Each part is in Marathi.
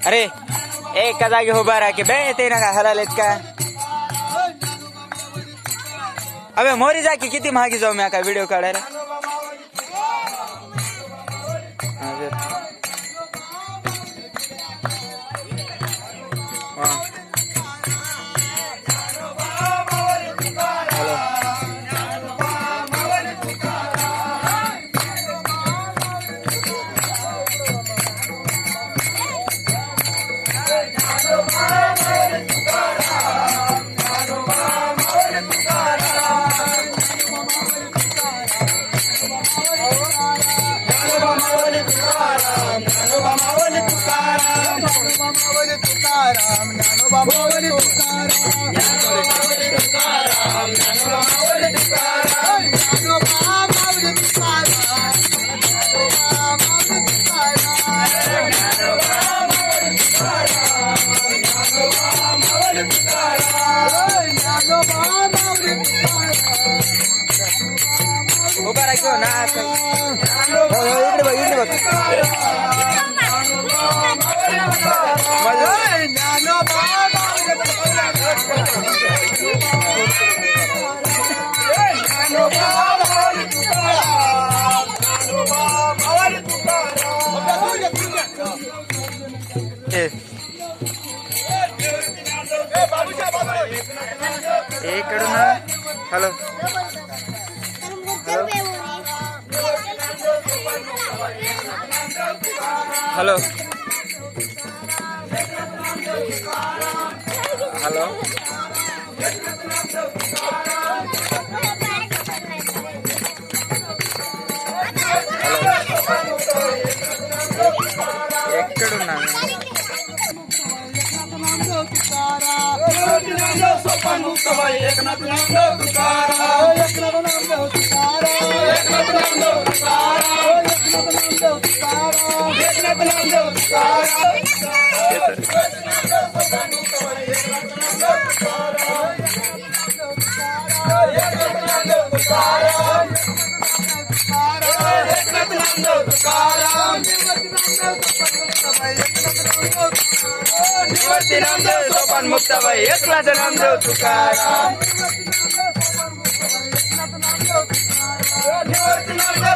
अरे एका जागी उभा राहा की बे ते ना का हरालेत का. अबे मोरी जा की किती महागी जाऊ मी काय व्हिडिओ काढायला. उभा राखो ना इकडे बघ इकडे बघ. इकडून हॅलो हॅलो हॅलो ఎక్కడున్నా सोपान मुक्ताबाई एकनाथ नामदेव तुकाराम.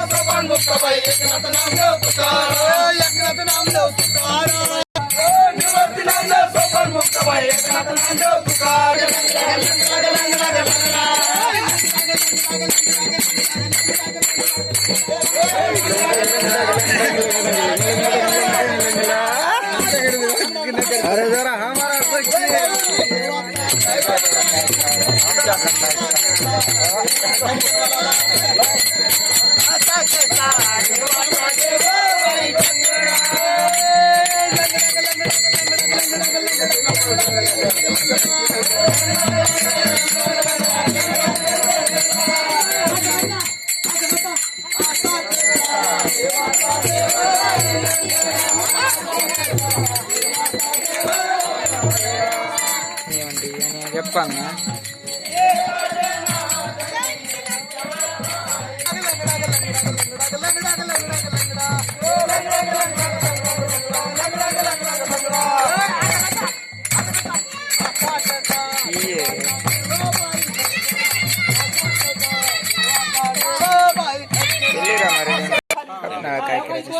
सोपान मुक्ताबाई एकनाथ नामदेव तुकाराम. एकनाथ नामदेव तुकाराम. सोपान मुक्ताबाई एकनाथ नामदेव तुकाराम. अरे जरा हमारा చెప్పండి. काय करायचं